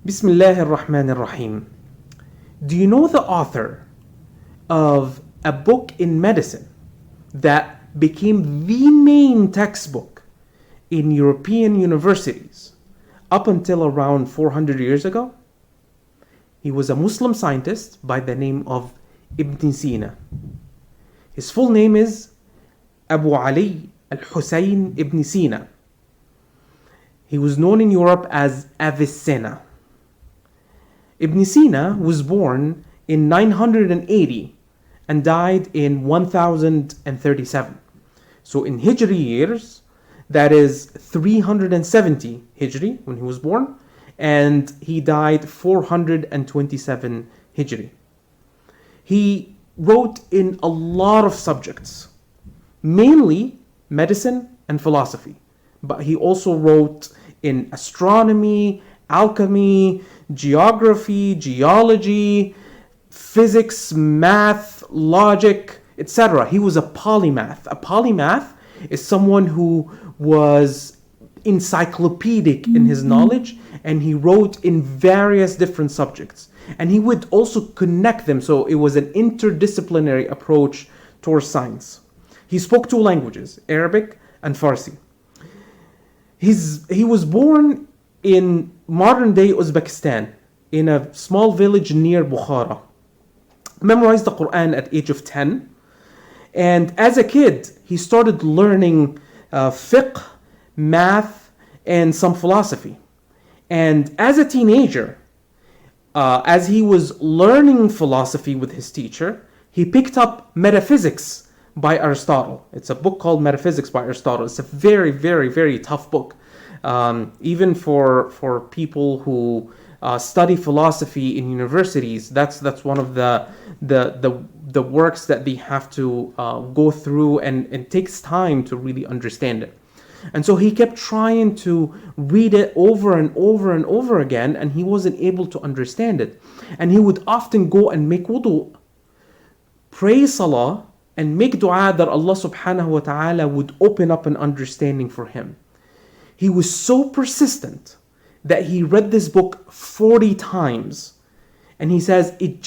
Bismillah ar-Rahman ar-Rahim. Do you know the author of a book in medicine that became the main textbook in European universities up until around 400 years ago? He was a Muslim scientist by the name of Ibn Sina. His full name is Abu Ali al-Hussein Ibn Sina. He was known in Europe as Avicenna. Ibn Sina was born in 980 and died in 1037. So in Hijri years, that is 370 Hijri when he was born, and he died 427 Hijri. He wrote in a lot of subjects, mainly medicine and philosophy, but he also wrote in astronomy, alchemy, geography, geology, physics, math, logic, etc. He was a polymath. A polymath is someone who was encyclopedic in his knowledge, and he wrote in various different subjects. And he would also connect them, so it was an interdisciplinary approach towards science. He spoke two languages, Arabic and Farsi. He was born in modern-day Uzbekistan, in a small village near Bukhara. Memorized the Quran at age of 10. And as a kid, he started learning fiqh, math, and some philosophy. And as a teenager, as he was learning philosophy with his teacher, he picked up Metaphysics by Aristotle. It's a book called Metaphysics by Aristotle. It's a very, very, very tough book. Even for people who study philosophy in universities, that's one of the works that they have to go through, and it takes time to really understand it. And so he kept trying to read it over and over and over again, and he wasn't able to understand it. And he would often go and make wudu, pray salah, and make dua that Allah subhanahu wa ta'ala would open up an understanding for him. He was so persistent that he read this book 40 times. And he says, it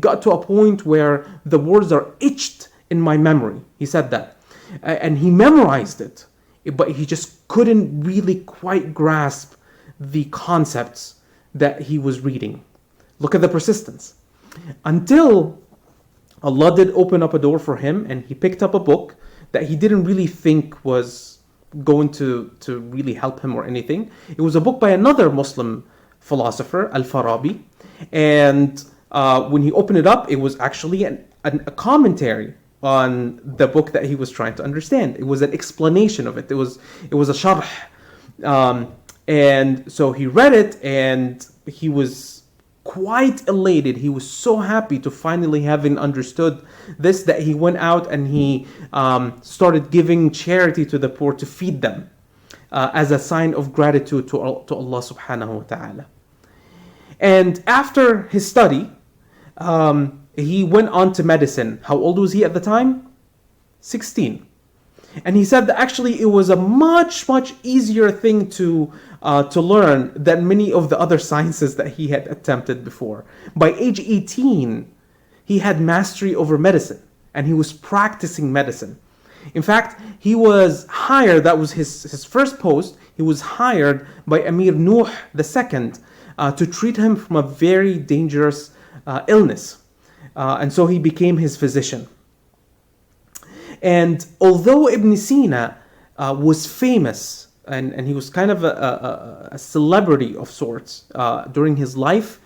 got to a point where the words are etched in my memory. He said that. And he memorized it, but he just couldn't really quite grasp the concepts that he was reading. Look at the persistence. Until Allah did open up a door for him, and he picked up a book that he didn't really think was going to really help him or anything. It was a book by another Muslim philosopher, Al-Farabi. And when he opened it up, it was actually a commentary on the book that he was trying to understand. It was an explanation of it. It was a sharh. And so he read it, and he was quite elated. He was so happy to finally having understood this, that he went out and he started giving charity to the poor to feed them as a sign of gratitude to Allah subhanahu wa ta'ala. And after his study, he went on to medicine. How old was he at the time? 16. And he said that actually it was a much, much easier thing to learn than many of the other sciences that he had attempted before. By age 18, he had mastery over medicine, and he was practicing medicine. In fact, he was hired, that was his first post, he was hired by Amir Nuh II to treat him from a very dangerous illness. And so he became his physician. And although Ibn Sina was famous, and he was kind of a celebrity of sorts during his life,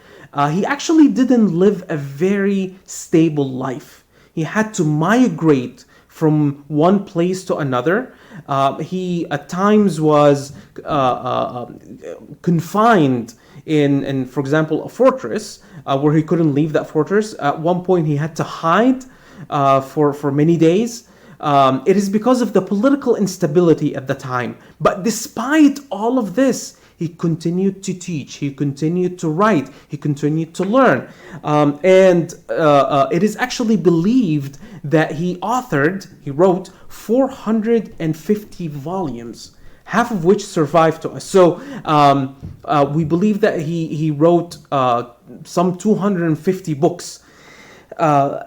he actually didn't live a very stable life. He had to migrate from one place to another. He at times was confined in, for example, a fortress where he couldn't leave that fortress. At one point, he had to hide for many days. It is because of the political instability at the time. But despite all of this, he continued to teach, he continued to write, he continued to learn. And it is actually believed that he wrote 450 volumes. half of which survive to us. So we believe that he wrote some 250 books.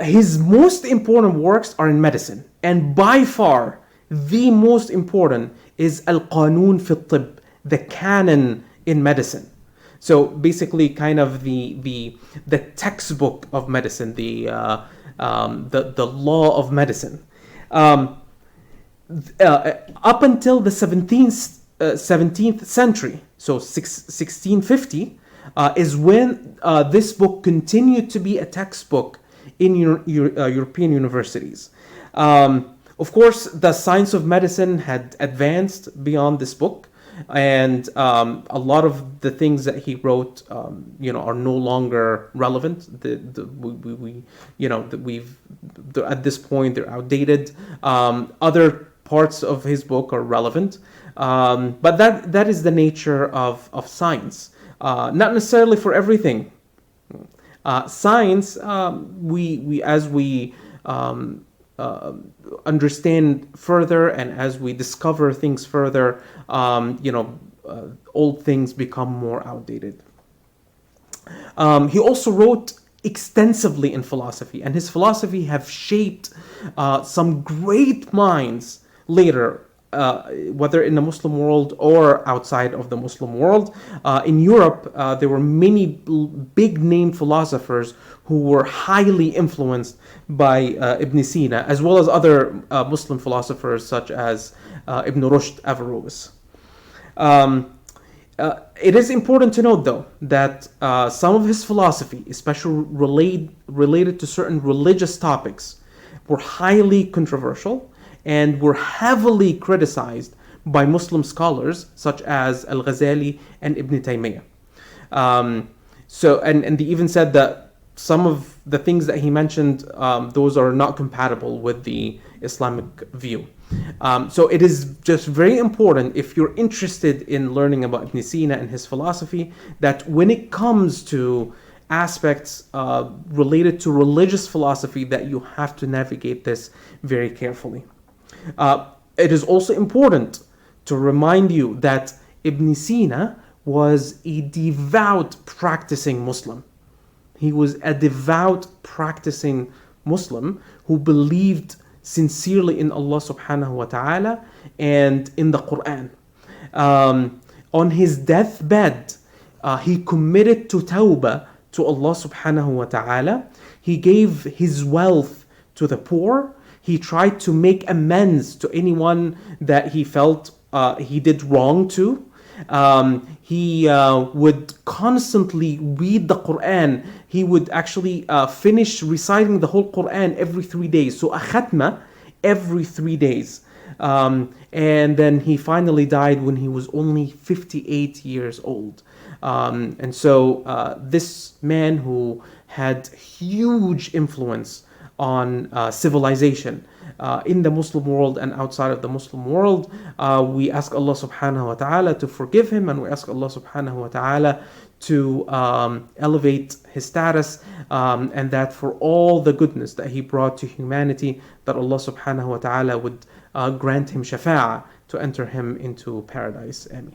His most important works are in medicine, and by far the most important is Al-Qanun fi al-Tibb, the canon in medicine. So basically, kind of the textbook of medicine, the law of medicine. Up until the 17th century, so 1650, is when this book continued to be a textbook in European universities. Of course, the science of medicine had advanced beyond this book, and a lot of the things that he wrote, are no longer relevant. At this point they're outdated. Other parts of his book are relevant, but that is the nature of science. Not necessarily for everything. Science, as we understand further, and as we discover things further, old things become more outdated. He also wrote extensively in philosophy, and his philosophy have shaped some great minds later, whether in the Muslim world or outside of the Muslim world. In Europe, there were many big name philosophers who were highly influenced by Ibn Sina, as well as other Muslim philosophers such as Ibn Rushd, Averroes. It is important to note, though, that some of his philosophy, especially related to certain religious topics, were highly controversial and were heavily criticized by Muslim scholars such as Al-Ghazali and Ibn Taymiyyah. And they even said that some of the things that he mentioned, those are not compatible with the Islamic view. So it is just very important, if you're interested in learning about Ibn Sina and his philosophy, that when it comes to aspects related to religious philosophy, that you have to navigate this very carefully. It is also important to remind you that Ibn Sina was a devout practicing Muslim. He was a devout practicing Muslim who believed sincerely in Allah subhanahu wa ta'ala and in the Quran. On his deathbed, he committed to tawbah to Allah subhanahu wa ta'ala. He gave his wealth to the poor. He tried to make amends to anyone that he felt he did wrong to. He would constantly read the Quran. He would actually finish reciting the whole Quran every 3 days. So a khatma every 3 days. And then he finally died when he was only 58 years old. And so this man who had huge influence on civilization in the Muslim world and outside of the Muslim world, we ask Allah subhanahu wa ta'ala to forgive him, and we ask Allah subhanahu wa ta'ala to elevate his status, and that for all the goodness that he brought to humanity, that Allah subhanahu wa ta'ala would grant him shafa'ah to enter him into paradise. Ameen.